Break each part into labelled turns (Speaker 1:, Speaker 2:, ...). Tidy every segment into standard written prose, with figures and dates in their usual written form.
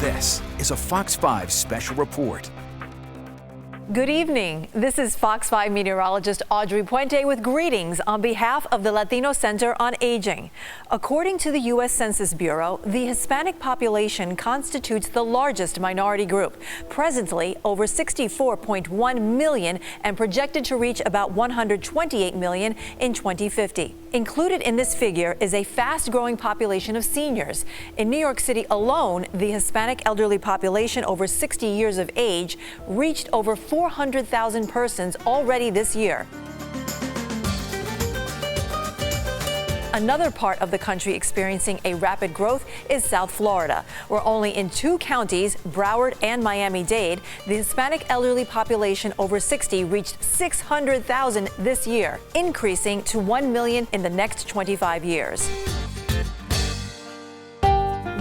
Speaker 1: This is a Fox 5 special report.
Speaker 2: Good evening. This is Fox 5 meteorologist Audrey Puente with greetings on behalf of the Latino Center on Aging. According to the U.S. Census Bureau, the Hispanic population constitutes the largest minority group, presently over 64.1 million and projected to reach about 128 million in 2050. Included in this figure is a fast-growing population of seniors. In New York City alone, the Hispanic elderly population over 60 years of age reached over 400,000 persons already this year. Another part of the country experiencing a rapid growth is South Florida, where only in 2 counties, Broward and Miami-Dade, the Hispanic elderly population over 60 reached 600,000 this year, increasing to 1 million in the next 25 years.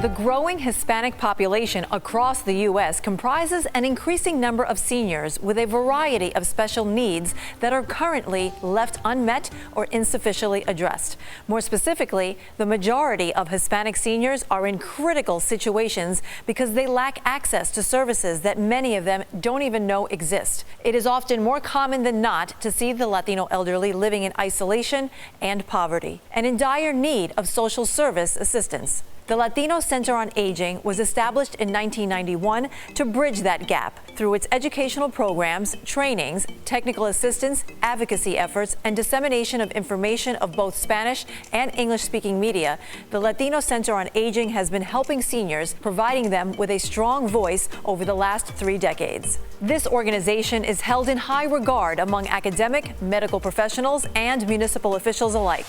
Speaker 2: The growing Hispanic population across the U.S. comprises an increasing number of seniors with a variety of special needs that are currently left unmet or insufficiently addressed. More specifically, the majority of Hispanic seniors are in critical situations because they lack access to services that many of them don't even know exist. It is often more common than not to see the Latino elderly living in isolation and poverty and in dire need of social service assistance. The Latino Center on Aging was established in 1991 to bridge that gap through its educational programs, trainings, technical assistance, advocacy efforts, and dissemination of information of both Spanish and English-speaking media. The Latino Center on Aging has been helping seniors, providing them with a strong voice over the last 3 decades. This organization is held in high regard among academic, medical professionals, and municipal officials alike.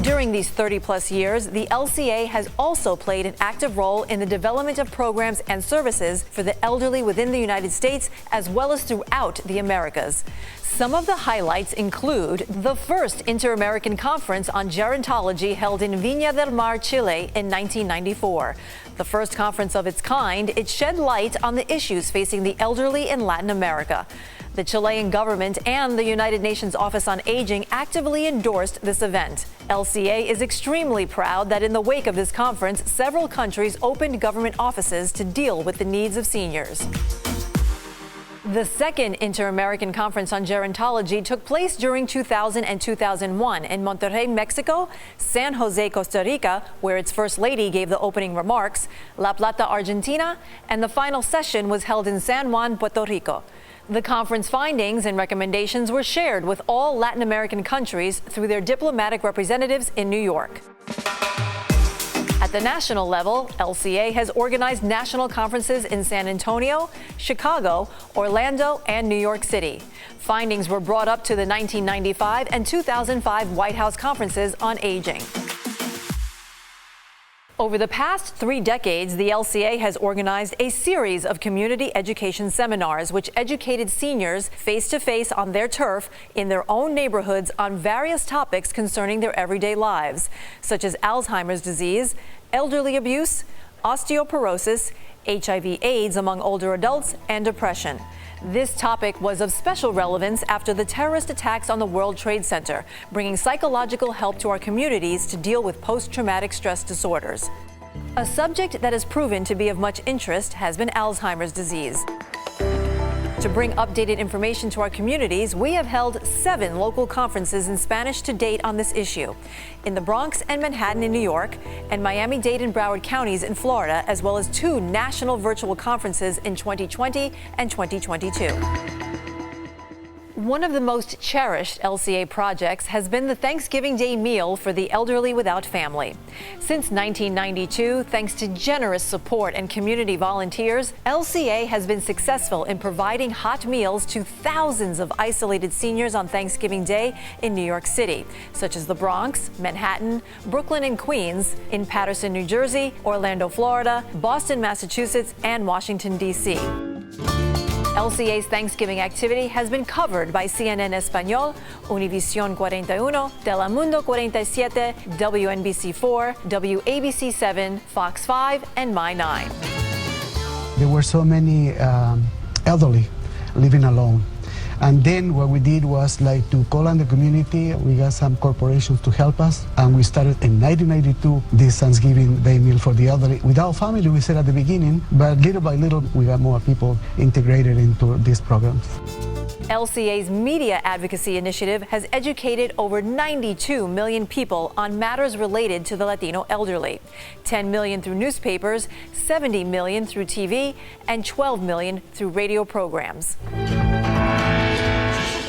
Speaker 2: During these 30-plus years, the LCA has also played an active role in the development of programs and services for the elderly within the United States as well as throughout the Americas. Some of the highlights include the first Inter-American Conference on Gerontology held in Viña del Mar, Chile in 1994. The first conference of its kind, it shed light on the issues facing the elderly in Latin America. The Chilean government and the United Nations Office on Aging actively endorsed this event. LCA is extremely proud that in the wake of this conference, several countries opened government offices to deal with the needs of seniors. The second Inter-American Conference on Gerontology took place during 2000 and 2001 in Monterrey, Mexico, San Jose, Costa Rica, where its First Lady gave the opening remarks, La Plata, Argentina, and the final session was held in San Juan, Puerto Rico. The conference findings and recommendations were shared with all Latin American countries through their diplomatic representatives in New York. At the national level, LCA has organized national conferences in San Antonio, Chicago, Orlando, and New York City. Findings were brought up to the 1995 and 2005 White House conferences on aging. Over the past 3 decades, the LCA has organized a series of community education seminars which educated seniors face-to-face on their turf in their own neighborhoods on various topics concerning their everyday lives, such as Alzheimer's disease, elderly abuse, osteoporosis, HIV/AIDS among older adults, and depression. This topic was of special relevance after the terrorist attacks on the World Trade Center, bringing psychological help to our communities to deal with post-traumatic stress disorders. A subject that has proven to be of much interest has been Alzheimer's disease. To bring updated information to our communities, we have held 7 local conferences in Spanish to date on this issue, in the Bronx and Manhattan in New York, and Miami-Dade and Broward counties in Florida, as well as 2 national virtual conferences in 2020 and 2022. One of the most cherished LCA projects has been the Thanksgiving Day meal for the elderly without family. Since 1992, thanks to generous support and community volunteers, LCA has been successful in providing hot meals to thousands of isolated seniors on Thanksgiving Day in New York City, such as the Bronx, Manhattan, Brooklyn and Queens, in Paterson, New Jersey, Orlando, Florida, Boston, Massachusetts, and Washington, D.C. LCA's Thanksgiving activity has been covered by CNN Español, Univisión 41, Telemundo 47, WNBC4, WABC7, Fox 5, and My 9.
Speaker 3: There were so many elderly living alone. And then what we did was like to call on the community. We got some corporations to help us, and we started in 1992 this Thanksgiving Day meal for the elderly. Without family, we said at the beginning, but little by little, we got more people integrated into these programs.
Speaker 2: LCA's Media Advocacy Initiative has educated over 92 million people on matters related to the Latino elderly. 10 million through newspapers, 70 million through TV, and 12 million through radio programs.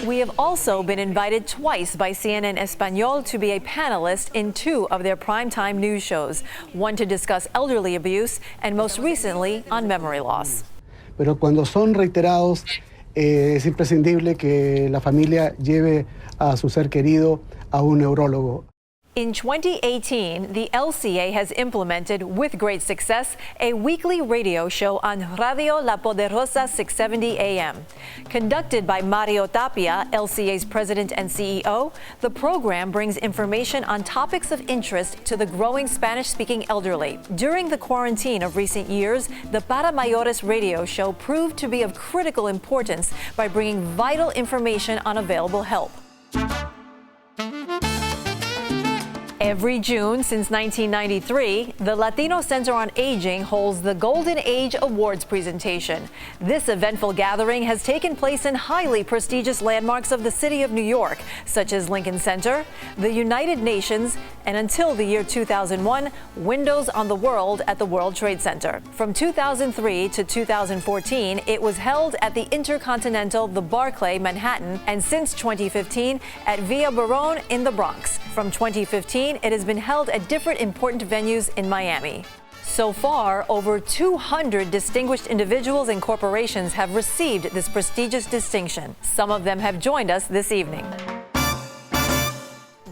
Speaker 2: We have also been invited twice by CNN Español to be a panelist in 2 of their primetime news shows, one to discuss elderly abuse and most recently on memory loss.
Speaker 3: Pero cuando son reiterados, es imprescindible que la familia lleve a su ser querido a un neurólogo.
Speaker 2: In 2018, the LCA has implemented, with great success, a weekly radio show on Radio La Poderosa 670 AM. Conducted by Mario Tapia, LCA's president and CEO, the program brings information on topics of interest to the growing Spanish-speaking elderly. During the quarantine of recent years, the Para Mayores radio show proved to be of critical importance by bringing vital information on available help. Every June since 1993, the Latino Center on Aging holds the Golden Age Awards presentation. This eventful gathering has taken place in highly prestigious landmarks of the city of New York, such as Lincoln Center, the United Nations, and until the year 2001, Windows on the World at the World Trade Center. From 2003 to 2014, it was held at the Intercontinental, the Barclay, Manhattan, and since 2015 at Via Barone in the Bronx. From 2015, it has been held at different important venues in Miami. So far, over 200 distinguished individuals and corporations have received this prestigious distinction. Some of them have joined us this evening.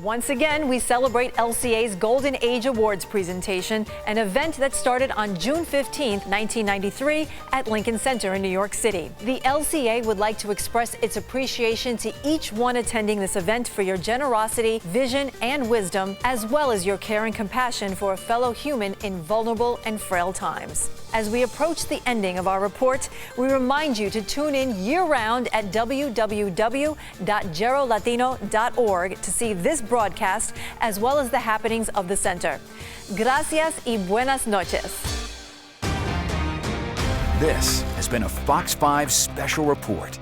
Speaker 2: Once again, we celebrate LCA's Golden Age Awards presentation, an event that started on June 15, 1993 at Lincoln Center in New York City. The LCA would like to express its appreciation to each one attending this event for your generosity, vision, and wisdom, as well as your care and compassion for a fellow human in vulnerable and frail times. As we approach the ending of our report, we remind you to tune in year-round at www.gerolatino.org to see this broadcast, as well as the happenings of the center. Gracias y buenas noches.
Speaker 1: This has been a Fox 5 special report.